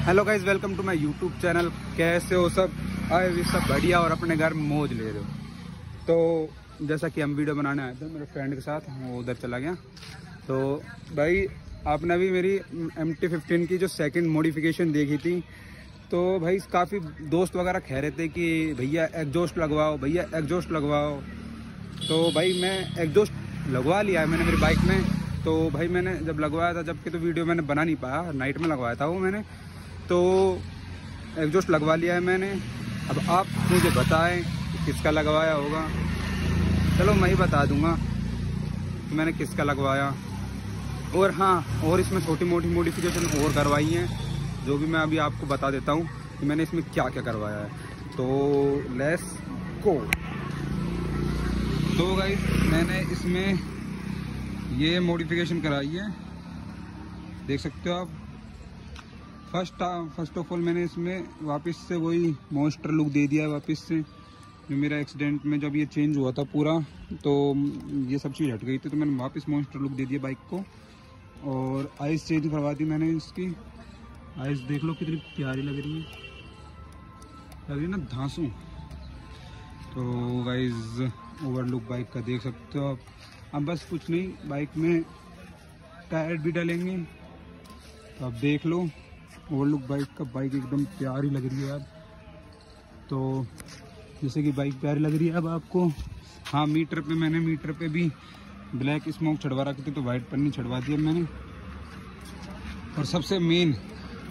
Hello guys, welcome to my YouTube channel. कैसे हो सब? आए भी सब बढ़िया और अपने घर में मौज ले रहे हो। तो जैसा कि हम वीडियो बनाने आए थे मेरे फ्रेंड के साथ, वो उधर चला गया। तो भाई आपने भी मेरी MT-15 की जो सेकंड मॉडिफिकेशन देखी थी, तो भाई काफ़ी दोस्त वगैरह कह रहे थे कि भैया एग्जॉस्ट लगवाओ, भैया एग्जॉस्ट लगवाओ। तो भाई मैं एग्जॉस्ट लगवा लिया है मैंने मेरी बाइक में। तो भाई मैंने जब लगवाया था, जबकि तो वीडियो मैंने बना नहीं पाया, नाइट में लगवाया था वो मैंने, तो एग्जॉस्ट लगवा लिया है मैंने। अब आप मुझे बताएं कि किसका लगवाया होगा। चलो मैं ही बता दूंगा कि मैंने किसका लगवाया। और हाँ, और इसमें छोटी मोटी मॉडिफिकेशन और करवाई हैं, जो भी मैं अभी आपको बता देता हूँ कि मैंने इसमें क्या क्या करवाया है। तो लेट्स गो। तो गाइस मैंने इसमें ये मॉडिफिकेशन कराई है, देख सकते हो आप। फर्स्ट ऑफ ऑल मैंने इसमें वापस से वही मॉन्स्टर लुक दे दिया है वापस से। जो मेरा एक्सीडेंट में जब ये चेंज हुआ था पूरा, तो ये सब चीज़ हट गई थी, तो मैंने वापस मॉन्स्टर लुक दे दिया बाइक को। और आइस चेंज करवा दी मैंने इसकी। आइस देख लो कितनी प्यारी लग रही है ना, धांसू। तो गाइज ओवरलुक बाइक का देख सकते हो आप। अब बस कुछ नहीं, बाइक में टायर भी डालेंगे, तो आप देख लो ओवरलुक बाइक का। बाइक एकदम प्यारी लग रही है यार। तो जैसे कि बाइक प्यारी लग रही है अब आपको। हाँ, मीटर पे भी ब्लैक स्मोक छड़वा रखी थी, तो वाइट पन्नी छड़वा दी मैंने। और सबसे मेन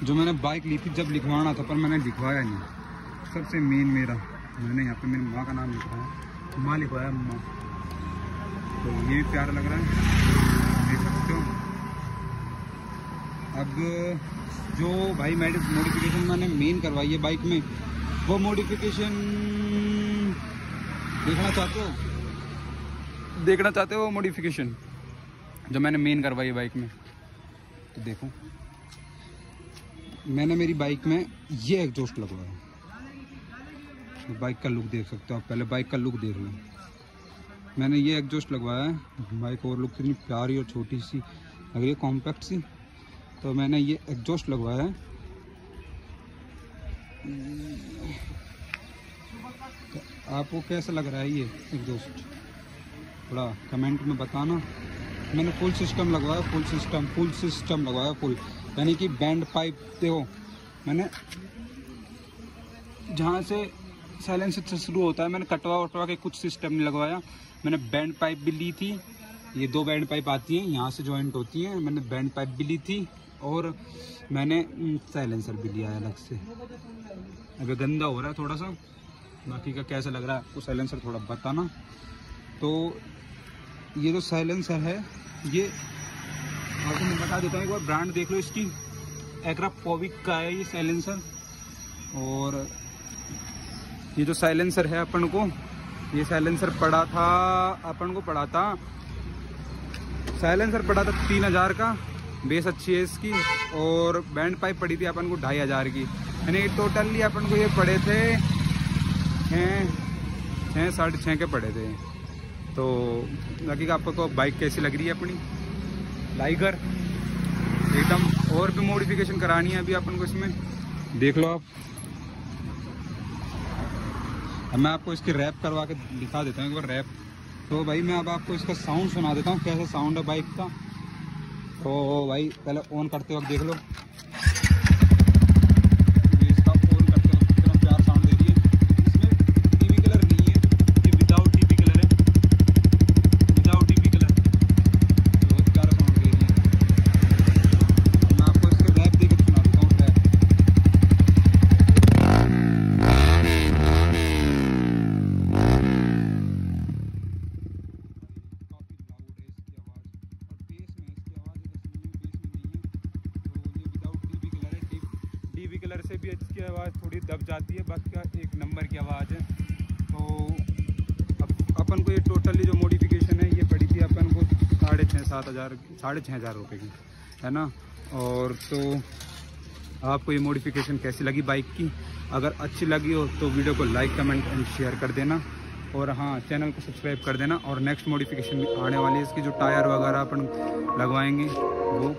जो मैंने बाइक ली थी जब लिखवाना था, पर मैंने लिखवाया नहीं। सबसे मेन मैंने यहाँ पे मेरी माँ का नाम लिखवाया, माँ लिखवाया, माँ। तो ये भी प्यारा लग रहा है, देख सकते हो। अब जो भाई मॉडिफिकेशन मैंने मेन करवाई है बाइक में, वो मॉडिफिकेशन देखना चाहते हो वो मॉडिफिकेशन जो मैंने मेन करवाई है बाइक में? तो देखो, मैंने मेरी बाइक में ये एग्जॉस्ट लगवाया। तो बाइक का लुक देख सकते हो आप, पहले बाइक का लुक देख लो। मैंने ये एग्जॉस्ट लगवाया है। बाइक और लुक कितनी प्यारी और छोटी सी लग रही है, कॉम्पैक्ट सी। तो मैंने ये एग्जॉस्ट लगवाया है। तो आपको कैसा लग रहा है ये एग्जॉस्ट, थोड़ा कमेंट में बताना। मैंने फुल सिस्टम लगवाया, फुल सिस्टम लगवाया, फुल, यानी कि बैंड पाइप। देखो मैंने जहाँ से साइलेंसर से शुरू होता है, मैंने कटवा के कुछ सिस्टम नहीं लगवाया। मैंने बैंड पाइप भी ली थी, ये 2 बैंड पाइप आती हैं, यहाँ से जॉइंट होती हैं। मैंने बैंड पाइप भी ली थी और मैंने साइलेंसर भी लिया है अलग से। अभी गंदा हो रहा है थोड़ा सा, बाकी का कैसा लग रहा है आपको साइलेंसर थोड़ा बताना। तो ये जो साइलेंसर है, ये आपको मैं बता देता हूँ, एक बार ब्रांड देख लो इसकी, एक्रापोविक का है ये साइलेंसर। और ये जो साइलेंसर है अपन को, ये साइलेंसर पड़ा था अपन को, साइलेंसर पड़ा था 3000 का। बेस अच्छी है इसकी। और बैंड पाइप पड़ी थी अपन को 2500 की। यानी टोटली अपन को ये पड़े थे 6 साढ़े 6 के पड़े थे। तो बाकी का आपको बाइक कैसी लग रही है अपनी लाइगर एकदम। और भी मॉडिफिकेशन करानी है अभी अपन को इसमें, देख लो आप। अब मैं आपको इसकी रैप करवा के दिखा देता हूँ एक बार, रैप। तो भाई मैं अब आपको इसका साउंड सुना देता हूँ, कैसा साउंड है बाइक का। तो भाई पहले ऑन करते वक्त देख लो, इसका ऑन करते वक्त कितना प्यार साउंड दे रही है। इसमें डीबी कलर नहीं है, ये विदाउट डीबी कलर है, विदाउट डीबी कलर। बहुत प्यारा साउंड दे रही है। मैं आपको इसके रैप दे के सुना देता हूँ, रैप। डीबी कलर से भी इसकी आवाज़ थोड़ी दब जाती है, बाकी का एक नंबर की आवाज़ है। तो अब अपन को ये टोटली जो मॉडिफिकेशन है, ये पड़ी थी अपन को 6,500 रुपये की, है ना। और तो आपको ये मॉडिफिकेशन कैसी लगी बाइक की? अगर अच्छी लगी हो तो वीडियो को लाइक, कमेंट एंड शेयर कर देना। और हाँ, चैनल को सब्सक्राइब कर देना। और नेक्स्ट मॉडिफिकेशन आने वाली है इसकी, जो टायर वगैरह अपन लगवाएंगे वो